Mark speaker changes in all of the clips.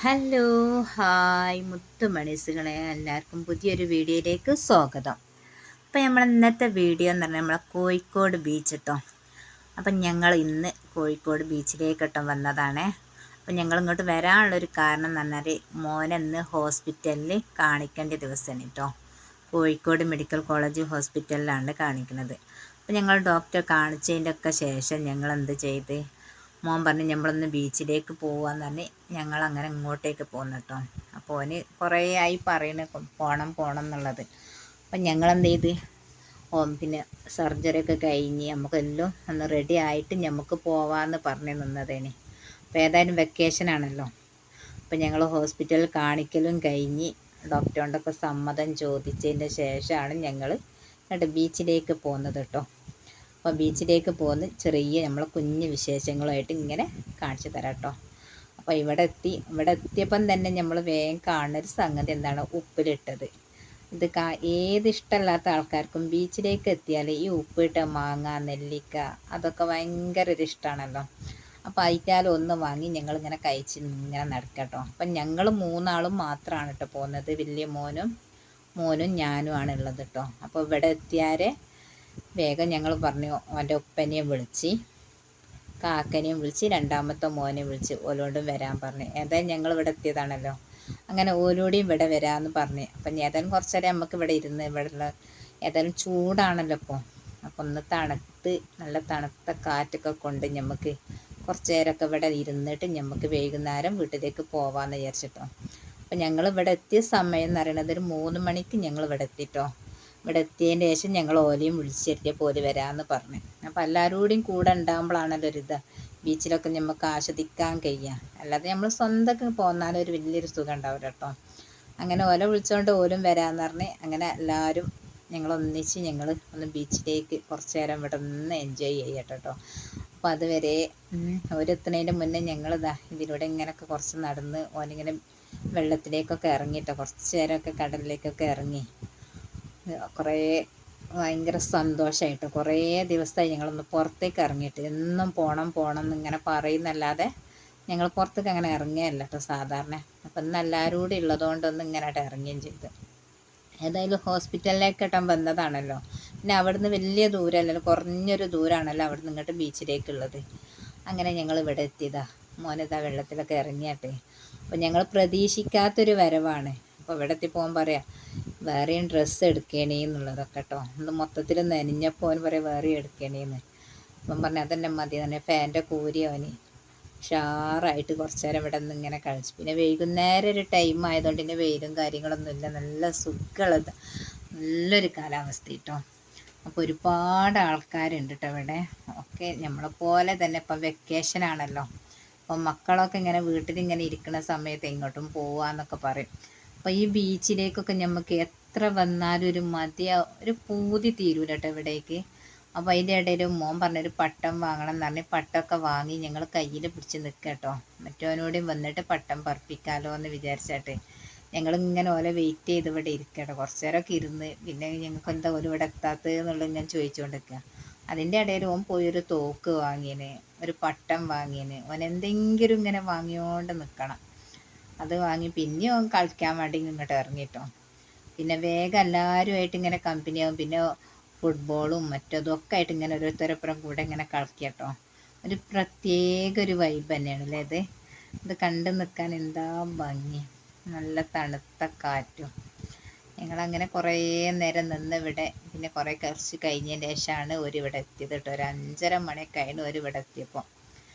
Speaker 1: Hello hi മുത്തുമണീസുകളെ എല്ലാവർക്കും പുതിയൊരു വീഡിയോയിലേക്ക് സ്വാഗതം. അപ്പോൾ നമ്മൾ ഇന്നത്തെ വീഡിയോ എന്ന് പറഞ്ഞാൽ നമ്മളെ കോഴിക്കോട് ബീച്ച് കേട്ടോ. അപ്പം ഞങ്ങൾ ഇന്ന് കോഴിക്കോട് ബീച്ചിലേക്ക് കേട്ടോ വന്നതാണേ. അപ്പം ഞങ്ങൾ ഇങ്ങോട്ട് വരാനുള്ളൊരു കാരണം എന്ന് പറഞ്ഞാൽ മോനെന്ന് ഹോസ്പിറ്റലിൽ കാണിക്കേണ്ട ദിവസമാണ് കേട്ടോ. കോഴിക്കോട് മെഡിക്കൽ കോളേജ് ഹോസ്പിറ്റലിലാണ് കാണിക്കുന്നത്. അപ്പം ഞങ്ങൾ ഡോക്ടറെ കാണിച്ചതിൻ്റെ ഒക്കെ ശേഷം ഞങ്ങൾ എന്ത് ചെയ്ത്, മോൻ പറഞ്ഞ് നമ്മളൊന്ന് ബീച്ചിലേക്ക് പോകാമെന്ന് പറഞ്ഞ് ഞങ്ങൾ അങ്ങനെ ഇങ്ങോട്ടേക്ക് പോകുന്നു കേട്ടോ. അപ്പോൾ ഓന് കുറേ ആയി പറയണ പോകണം എന്നുള്ളത്. അപ്പം ഞങ്ങളെന്ത് ചെയ്ത്, പിന്നെ സർജറി ഒക്കെ കഴിഞ്ഞ് നമുക്കെല്ലാം ഒന്ന് റെഡി ആയിട്ട് നമുക്ക് പോവാമെന്ന് പറഞ്ഞ് നിന്നതേന്. അപ്പോൾ ഏതായാലും വെക്കേഷനാണല്ലോ. അപ്പം ഞങ്ങൾ ഹോസ്പിറ്റലിൽ കാണിക്കലും കഴിഞ്ഞ് ഡോക്ടറിൻ്റെയൊക്കെ സമ്മതം ചോദിച്ചതിൻ്റെ ശേഷമാണ് ഞങ്ങൾ ബീച്ചിലേക്ക് പോകുന്നത് കേട്ടോ. അപ്പോൾ ബീച്ചിലേക്ക് പോകുന്ന ചെറിയ നമ്മളെ കുഞ്ഞ് വിശേഷങ്ങളുമായിട്ട് ഇങ്ങനെ കാണിച്ചു തരാം കേട്ടോ. അപ്പോൾ ഇവിടെ എത്തിയപ്പം തന്നെ നമ്മൾ വേഗം കാണുന്നൊരു സംഗതി എന്താണ്, ഉപ്പിലിട്ടത്. ഇത് ഏത് ഇഷ്ടമല്ലാത്ത ആൾക്കാർക്കും ബീച്ചിലേക്ക് എത്തിയാൽ ഈ ഉപ്പിട്ട മാങ്ങ, നെല്ലിക്ക അതൊക്കെ ഭയങ്കര ഒരു ഇഷ്ടമാണല്ലോ. അപ്പോൾ അതിറ്റാൽ ഒന്ന് വാങ്ങി ഞങ്ങളിങ്ങനെ കഴിച്ച് ഇങ്ങനെ നടക്കട്ടോ. അപ്പം ഞങ്ങൾ മൂന്നാളും മാത്രമാണ് കേട്ടോ പോകുന്നത്. വലിയ മോനും ഞാനുമാണ് ഉള്ളത് കേട്ടോ. അപ്പോൾ ഇവിടെ എത്തിയാരെ വേഗം ഞങ്ങൾ പറഞ്ഞു, അവൻ്റെ ഉപ്പനെയും വിളിച്ച് കാക്കനെയും വിളിച്ച് രണ്ടാമത്തെ മോനെ വിളിച്ച് ഓലോണ്ടും വരാൻ പറഞ്ഞു. ഏതായാലും ഞങ്ങൾ ഇവിടെ എത്തിയതാണല്ലോ, അങ്ങനെ ഓലോടെയും ഇവിടെ വരാമെന്ന് പറഞ്ഞ്. അപ്പം ഏതായാലും കുറച്ച് നേരം നമുക്ക് ഇവിടെ ഇരുന്ന് ഇവിടെയുള്ള ഏതായാലും ചൂടാണല്ലോ ഇപ്പോൾ. അപ്പം ഒന്ന് നല്ല തണുത്ത കാറ്റൊക്കെ കൊണ്ട് നമുക്ക് കുറച്ച് നേരമൊക്കെ ഇവിടെ ഇരുന്നിട്ട് നമുക്ക് വൈകുന്നേരം വീട്ടിലേക്ക് പോകാമെന്ന് വിചാരിച്ചിട്ടോ. അപ്പം ഞങ്ങൾ ഇവിടെ എത്തിയ സമയം എന്ന് പറയുന്നത് ഒരു 3 മണിക്ക് ഞങ്ങൾ ഇവിടെ എത്തിട്ടോ. ഇവിടെ എത്തിയതിൻ്റെ ശേഷം ഞങ്ങൾ ഓലെയും വിളിച്ചിരുത്തിയ പോലെ വരാമെന്ന് പറഞ്ഞു. അപ്പോൾ എല്ലാവരും കൂടിയും കൂടെ ഉണ്ടാകുമ്പോഴാണല്ലോ ഒരിത് ബീച്ചിലൊക്കെ നമുക്ക് ആസ്വദിക്കാൻ കഴിയുക. അല്ലാതെ നമ്മൾ സ്വന്തമൊക്കെ പോന്നാലും ഒരു വലിയൊരു സുഖം ഉണ്ടാവില്ല കേട്ടോ. അങ്ങനെ ഓല വിളിച്ചുകൊണ്ട് ഓലും വരാമെന്ന് പറഞ്ഞ് അങ്ങനെ എല്ലാവരും ഞങ്ങളൊന്നിച്ച് ഞങ്ങൾ ഒന്ന് ബീച്ചിലേക്ക് കുറച്ച് നേരം ഇവിടെ നിന്ന് എൻജോയ് ചെയ്യട്ടോ കേട്ടോ. അപ്പോൾ അതുവരെ ഓരെത്തുന്നതിൻ്റെ മുന്നേ ഞങ്ങളിതാ ഇതിലൂടെ ഇങ്ങനെയൊക്കെ കുറച്ച് നടന്ന് ഓനിങ്ങനെ വെള്ളത്തിലേക്കൊക്കെ ഇറങ്ങിയിട്ടോ. കുറച്ച് നേരമൊക്കെ കടലിലേക്കൊക്കെ ഇറങ്ങി കുറേ ഭയങ്കര സന്തോഷമായിട്ട്. കുറേ ദിവസമായി ഞങ്ങളൊന്ന് പുറത്തേക്ക് ഇറങ്ങിയിട്ട്. എന്നും പോകണം എന്നിങ്ങനെ പറയുന്നല്ലാതെ ഞങ്ങൾ പുറത്തേക്ക് അങ്ങനെ ഇറങ്ങുകയല്ല കേട്ടോ സാധാരണ. അപ്പം ഇന്ന് എല്ലാവരും കൂടി ഉള്ളതുകൊണ്ടൊന്ന് ഇങ്ങനെ ഇറങ്ങുകയും ചെയ്തു. ഏതായാലും ഹോസ്പിറ്റലിലേക്ക് ഇട്ടാൻ വന്നതാണല്ലോ. പിന്നെ അവിടുന്ന് വലിയ ദൂരമല്ലല്ലോ, കുറഞ്ഞൊരു ദൂരമാണല്ലോ അവിടുന്ന് ഇങ്ങോട്ട് ബീച്ചിലേക്കുള്ളത്. അങ്ങനെ ഞങ്ങൾ ഇവിടെ എത്തിയതാ. മോനിതാ വെള്ളത്തിലൊക്കെ ഇറങ്ങിയാട്ടെ. അപ്പോൾ ഞങ്ങൾ പ്രതീക്ഷിക്കാത്തൊരു വരവാണ്. അപ്പോൾ ഇവിടെ എത്തിപ്പോകാൻ പറയാം വേറെയും ഡ്രസ്സ് എടുക്കണേന്നുള്ളതൊക്കെ കേട്ടോ. ഒന്ന് മൊത്തത്തിൽ നനഞ്ഞപ്പോൾ അവൻ പറയാം വേറെയും എടുക്കണേന്ന്. അപ്പം പറഞ്ഞു അതന്നെ മതി തന്നെ. ഫാൻ്റെ കൂരി അവന് ഉഷാറായിട്ട് കുറച്ച് നേരം ഇവിടെ നിന്ന് ഇങ്ങനെ കളിച്ചു. പിന്നെ വൈകുന്നേരം ഒരു ടൈം ആയതുകൊണ്ട് പിന്നെ വെയിലും കാര്യങ്ങളൊന്നുമില്ല, നല്ല സുഖമുള്ളത് നല്ലൊരു കാലാവസ്ഥ കേട്ടോ. അപ്പോൾ ഒരുപാട് ആൾക്കാരുണ്ട് കേട്ടോ ഇവിടെ. ഒക്കെ നമ്മളെപ്പോലെ തന്നെ ഇപ്പം വെക്കേഷനാണല്ലോ. അപ്പം മക്കളൊക്കെ ഇങ്ങനെ വീട്ടിലിങ്ങനെ ഇരിക്കുന്ന സമയത്ത് എങ്ങോട്ടും പോവാന്നൊക്കെ പറയും. അപ്പോൾ ഈ ബീച്ചിലേക്കൊക്കെ നമുക്ക് എത്ര വന്നാലും ഒരു പൂതി തീരൂല കേട്ടോ ഇവിടേക്ക്. അപ്പോൾ അതിൻ്റെ ഇടയിൽ മോൻ പറഞ്ഞൊരു പട്ടം വാങ്ങണം എന്ന് പറഞ്ഞ് പട്ടമൊക്കെ വാങ്ങി ഞങ്ങൾ കയ്യിൽ പിടിച്ച് നിൽക്കുക കേട്ടോ. മറ്റവനോടും വന്നിട്ട് പട്ടം പറപ്പിക്കാമല്ലോ എന്ന് വിചാരിച്ചിട്ട് ഞങ്ങളിങ്ങനെ ഓലെ വെയിറ്റ് ചെയ്ത് ഇവിടെ ഇരിക്കട്ടോ. കുറച്ച് നേരമൊക്കെ ഇരുന്ന് പിന്നെ ഞങ്ങൾക്ക് എന്താ ഓല ഇവിടെ എത്താത്തത് എന്നുള്ളത് ഞാൻ ചോദിച്ചുകൊണ്ട് നിൽക്കുക. അതിൻ്റെ ഇടയിൽ ഓൻ പോയൊരു തോക്ക് വാങ്ങിയന്, ഒരു പട്ടം വാങ്ങിയന്. ഓൻ എന്തെങ്കിലും ഇങ്ങനെ വാങ്ങിയോണ്ട് നിൽക്കണം. അത് വാങ്ങി പിന്നെ ഓൻ കളിക്കാൻ വേണ്ടി ഇങ്ങോട്ട് ഇറങ്ങിട്ടോ. പിന്നെ വേഗം എല്ലാവരുമായിട്ട് ഇങ്ങനെ കമ്പനിയാവും. പിന്നെ ഫുട്ബോളും മറ്റതും ഒക്കെ ആയിട്ട് ഇങ്ങനെ ഓരോരുത്തരപ്പുറം കൂടെ ഇങ്ങനെ കളിക്കട്ടോ. ഒരു പ്രത്യേക ഒരു വൈബ് തന്നെയാണ് അല്ലേ ഇത് കണ്ടു നിൽക്കാൻ എന്താ ഭംഗി. നല്ല തണുത്ത കാറ്റും. ഞങ്ങളങ്ങനെ കുറേ നേരം നിന്ന് ഇവിടെ പിന്നെ കുറച്ച് കഴിഞ്ഞതിന് ശേഷമാണ് ഇവിടെ എത്തിയത് കേട്ടോ. ഒരു 5:30 മണിയൊക്കെ ആയിരുന്നു ഇവിടെ എത്തിയപ്പോൾ.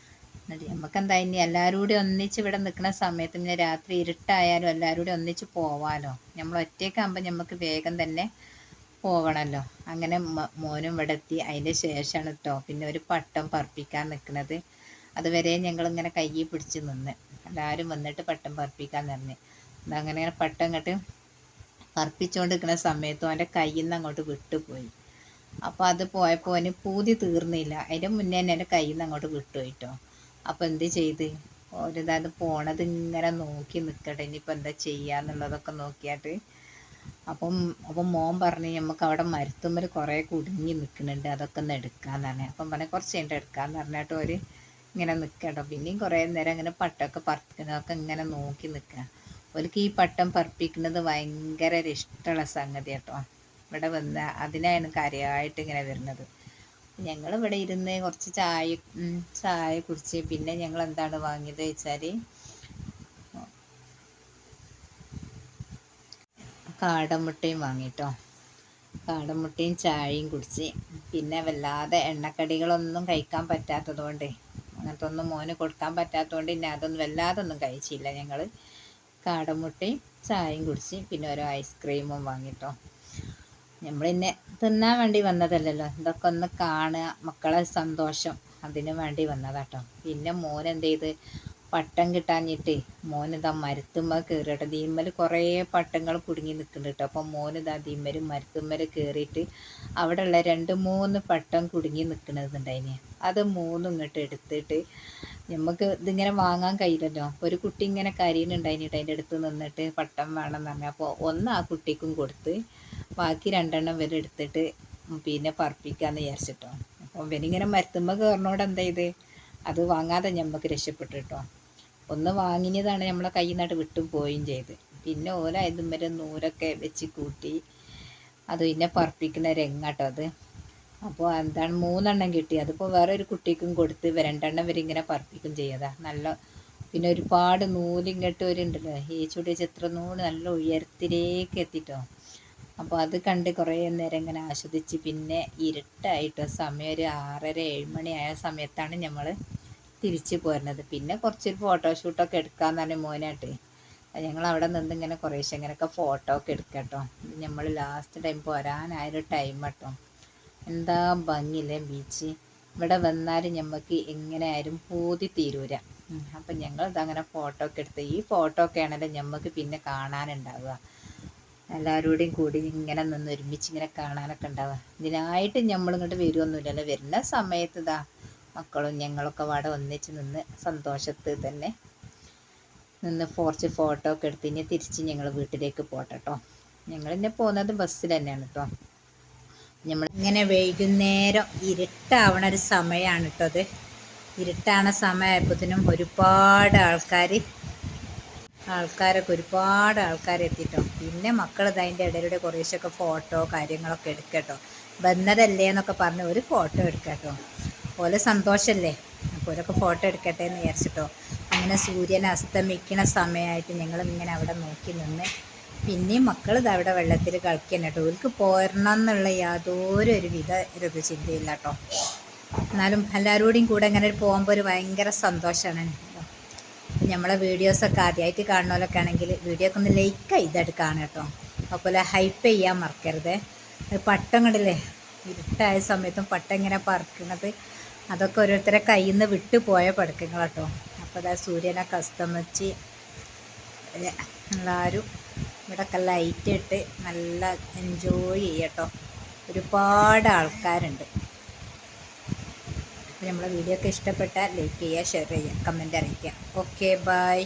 Speaker 1: എന്നിട്ട് നമുക്കെന്താ ഇനി എല്ലാവരും കൂടി ഒന്നിച്ച് ഇവിടെ നിൽക്കുന്ന സമയത്ത് പിന്നെ രാത്രി ഇരുട്ടായാലും എല്ലാവരും കൂടി ഒന്നിച്ച് പോവാമല്ലോ. നമ്മൾ ഒറ്റയ്ക്കാകുമ്പോൾ നമുക്ക് വേഗം തന്നെ പോകണമല്ലോ. അങ്ങനെ മോനും ഇവിടെ എത്തി. അതിൻ്റെ ശേഷമാണ് കേട്ടോ പിന്നെ ഒരു പട്ടം പറപ്പിക്കാൻ നിൽക്കുന്നത്. അതുവരെ ഞങ്ങളിങ്ങനെ കൈ പിടിച്ച് നിന്ന് എല്ലാവരും വന്നിട്ട് പട്ടം പറപ്പിക്കാൻ നിന്ന്. അതങ്ങനെ പട്ടം ഇങ്ങോട്ട് പറപ്പിച്ചുകൊണ്ട് നിൽക്കുന്ന സമയത്ത് അവൻ്റെ കയ്യിൽ നിന്ന് അങ്ങോട്ട് വിട്ടുപോയി. അപ്പോൾ അത് പോയപ്പോൾ അവന് പൂതി തീർന്നില്ല. അതിൻ്റെ മുന്നേ തന്നെ എൻ്റെ കയ്യിൽ നിന്ന് അങ്ങോട്ട് വിട്ടുപോയിട്ടോ. അപ്പോൾ എന്ത് ചെയ്ത് ഓരിത് പോണത് ഇങ്ങനെ നോക്കി നിൽക്കട്ടെ, ഇനിയിപ്പോൾ എന്താ ചെയ്യാന്നുള്ളതൊക്കെ നോക്കിയാട്ട്. അപ്പം മോൻ പറഞ്ഞ് നമുക്ക് അവിടെ മരത്തുമ്മൽ കുറേ കുടുങ്ങി നിൽക്കുന്നുണ്ട്, അതൊക്കെ ഒന്ന് എടുക്കാമെന്ന് പറഞ്ഞു. അപ്പം പറഞ്ഞാൽ കുറച്ച് കഴിഞ്ഞിട്ട് എടുക്കാമെന്ന് പറഞ്ഞിട്ട് ഇങ്ങനെ നിൽക്കട്ടോ. പിന്നെയും കുറേ നേരം ഇങ്ങനെ പട്ടമൊക്കെ പറക്കുന്നതൊക്കെ ഇങ്ങനെ നോക്കി നിൽക്കുക. ഓർക്ക് ഈ പട്ടം പറപ്പിക്കുന്നത് ഭയങ്കര ഒരു ഇഷ്ടമുള്ള സംഗതി കേട്ടോ. ഇവിടെ വന്ന് അതിനാണ് കാര്യമായിട്ട് ഇങ്ങനെ വരുന്നത്. ഞങ്ങൾ ഇവിടെ ഇരുന്ന് കുറച്ച് ചായ കുടിച്ച് പിന്നെ ഞങ്ങൾ എന്താണ് വാങ്ങിയത് വെച്ചാൽ കാടമുട്ടയും വാങ്ങിട്ടോ. കാടമുട്ടയും ചായയും കുടിച്ച് പിന്നെ വല്ലാതെ എണ്ണക്കടികളൊന്നും കഴിക്കാൻ പറ്റാത്തതുകൊണ്ട്, അങ്ങനത്തെ ഒന്നും മോന് കൊടുക്കാൻ പറ്റാത്തതുകൊണ്ട് പിന്നെ അതൊന്നും വല്ലാതെ ഒന്നും കഴിച്ചില്ല. ഞങ്ങൾ കാടമുട്ടയും ചായയും കുടിച്ച് പിന്നെ ഓരോ ഐസ്ക്രീമും വാങ്ങിട്ടോ. നമ്മൾ പിന്നെ തിന്നാൻ വേണ്ടി വന്നതല്ലല്ലോ, ഇതൊക്കെ ഒന്ന് കാണുക, മക്കളെ സന്തോഷം, അതിന് വേണ്ടി വന്നതാട്ടോ. പിന്നെ മോൻ എന്ത് ചെയ്ത്, പട്ടം കിട്ടാഞ്ഞിട്ട് മോനിതാ മരത്തുമ്മ കയറിയിട്ട് തീമ്മൽ കുറേ പട്ടങ്ങൾ കുടുങ്ങി നിൽക്കുന്നുണ്ട് കേട്ടോ. അപ്പം മോനിതാ തീമ്മൽ മരത്തുമ്മൽ കയറിയിട്ട് അവിടെയുള്ള 2-3 പട്ടം കുടുങ്ങി നിൽക്കുന്നതുണ്ടായിന്. അത് 3 ഇങ്ങോട്ട് എടുത്തിട്ട്, നമുക്ക് ഇതിങ്ങനെ വാങ്ങാൻ കഴിയില്ലല്ലോ. ഒരു കുട്ടി ഇങ്ങനെ കരയുന്നുണ്ടായിനിട്ട് അതിൻ്റെ അടുത്ത് നിന്നിട്ട് പട്ടം വേണമെന്ന് പറഞ്ഞാൽ, അപ്പോൾ ഒന്ന് ആ കുട്ടിക്കും കൊടുത്ത് ബാക്കി 2 വരെ എടുത്തിട്ട് പിന്നെ പറപ്പിക്കാമെന്ന് വിചാരിച്ചിട്ടോ. അപ്പോൾ ഇവനിങ്ങനെ മരത്തുമ്മ കയറിനോട് എന്താ ചെയ്ത്, അത് വാങ്ങാതെ ഞമ്മക്ക് രക്ഷപ്പെട്ടു കേട്ടോ. ഒന്ന് വാങ്ങിയതാണ് നമ്മളെ കയ്യിൽ നിന്നിട്ട് വിട്ടും പോവുകയും ചെയ്ത്. പിന്നെ ഓല ഇതും വരെ നൂലൊക്കെ വെച്ച് കൂട്ടി അത് പിന്നെ പറപ്പിക്കുന്ന രംഗാട്ടോ അത്. അപ്പോൾ എന്താണ് 3 കിട്ടി. അതിപ്പോൾ വേറൊരു കുട്ടിക്കും കൊടുത്ത് 2 വരെ ഇങ്ങനെ പറപ്പിക്കും ചെയ്യാതാ നല്ല. പിന്നെ ഒരുപാട് നൂലിങ്ങോട്ട് വരുന്നുണ്ടല്ലോ, ഈ ചുടി ചിത്ര നൂല് നല്ല ഉയരത്തിലേക്ക് എത്തിട്ടോ. അപ്പോൾ അത് കണ്ട് കുറേ നേരം ഇങ്ങനെ ആസ്വദിച്ച് പിന്നെ ഇരുട്ടായിട്ടോ. സമയം ഒരു 6:30-7 മണി ആയ സമയത്താണ് നമ്മൾ തിരിച്ച് പോരുന്നത്. പിന്നെ കുറച്ചൊരു ഫോട്ടോഷൂട്ടൊക്കെ എടുക്കാമെന്നാണ് മോനായിട്ട്. ഞങ്ങൾ അവിടെ നിന്ന് ഇങ്ങനെ കുറേശ്ശെ ഇങ്ങനെയൊക്കെ ഫോട്ടോ ഒക്കെ എടുക്കട്ടോ. നമ്മൾ ലാസ്റ്റ് ടൈം പോരാനായൊരു ടൈം കേട്ടോ. എന്താ ഭംഗിയില്ലേ ബീച്ച്. ഇവിടെ വന്നാൽ ഞമ്മക്ക് എങ്ങനെ ആയാലും പൂതി തീരൂല. അപ്പം ഞങ്ങളിതങ്ങനെ ഫോട്ടോ ഒക്കെ എടുത്ത്, ഈ ഫോട്ടോ ഒക്കെ ആണല്ലോ ഞമ്മക്ക് പിന്നെ കാണാനുണ്ടാവുക. എല്ലാവരോടെയും കൂടി ഇങ്ങനെ നിന്ന് ഒരുമിച്ച് ഇങ്ങനെ കാണാനൊക്കെ ഉണ്ടാവുക. ഇതിനായിട്ട് നമ്മളിങ്ങോട്ട് വരുമൊന്നുമില്ലല്ലോ. വരുന്ന സമയത്ത് ഇതാ മക്കളും ഞങ്ങളൊക്കെ അവിടെ ഒന്നിച്ച് നിന്ന് സന്തോഷത്തിൽ തന്നെ നിന്ന് കുറച്ച് ഫോട്ടോ ഒക്കെ എടുത്ത് ഇനി തിരിച്ച് ഞങ്ങൾ വീട്ടിലേക്ക് പോട്ടെട്ടോ. ഞങ്ങൾ ഇന്നെ പോകുന്നത് ബസ്സിൽ തന്നെയാണ് കേട്ടോ. നമ്മൾ ഇങ്ങനെ വൈകുന്നേരം ഇരുട്ടാവണ ഒരു സമയമാണ് കേട്ടോ അത്. ഇരുട്ടാണ് സമയമായപ്പോഴത്തേനും ഒരുപാട് ആൾക്കാർ എത്തിട്ടോ. പിന്നെ മക്കൾ അതിൻ്റെ ഇടയിലൂടെ കുറേശ്ശൊക്കെ ഫോട്ടോ കാര്യങ്ങളൊക്കെ എടുക്കട്ടോ. വന്നതല്ലേ എന്നൊക്കെ പറഞ്ഞ് ഒരു ഫോട്ടോ എടുക്കട്ടോ. ഓലെ സന്തോഷമല്ലേ, അപ്പോൾ ഓരൊക്കെ ഫോട്ടോ എടുക്കട്ടെ എന്ന് വിചാരിച്ചിട്ടോ. അങ്ങനെ സൂര്യൻ അസ്തമിക്കുന്ന സമയമായിട്ട് ഞങ്ങളിങ്ങനെ അവിടെ നോക്കി നിന്ന് പിന്നെയും മക്കൾ അവിടെ വെള്ളത്തിൽ കളിക്കാൻ കേട്ടോ. ഓർക്ക് പോരണം എന്നുള്ള യാതൊരു ഒരു ചിന്തയില്ല കേട്ടോ. എന്നാലും എല്ലാവരോടെയും കൂടെ ഇങ്ങനെ പോകുമ്പോൾ ഒരു ഭയങ്കര സന്തോഷമാണ്. നമ്മളെ വീഡിയോസൊക്കെ ആദ്യമായിട്ട് കാണുന്നവരൊക്കെ ആണെങ്കിൽ വീഡിയോ ഒക്കെ ഒന്ന് ലൈക്ക് ചെയ്തിട്ട് കാണുക കേട്ടോ. അതുപോലെ ഹൈപ്പ് ചെയ്യാൻ മറക്കരുത്. പട്ടം കണ്ടില്ലേ, ഇരുട്ടായ സമയത്തും പട്ടം ഇങ്ങനെ പറക്കുന്നത്, അതൊക്കെ ഓരോരുത്തരെ കയ്യിൽ നിന്ന് വിട്ടു പോയ പടക്കങ്ങൾ കേട്ടോ. അപ്പോൾ അതാ സൂര്യനൊക്കെ അസ്തമിച്ച് എല്ലാവരും ഇവിടെയൊക്കെ ലൈറ്റ് ഇട്ട് നല്ല എൻജോയ് ചെയ്യട്ടോ. ഒരുപാട് ആൾക്കാരുണ്ട്. അപ്പോൾ നമ്മളെ വീഡിയോ ഒക്കെ ഇഷ്ടപ്പെട്ടാൽ ലൈക്ക് ചെയ്യുക, ഷെയർ ചെയ്യുക, കമൻറ്റ് അറിയിക്കുക. Okay, by.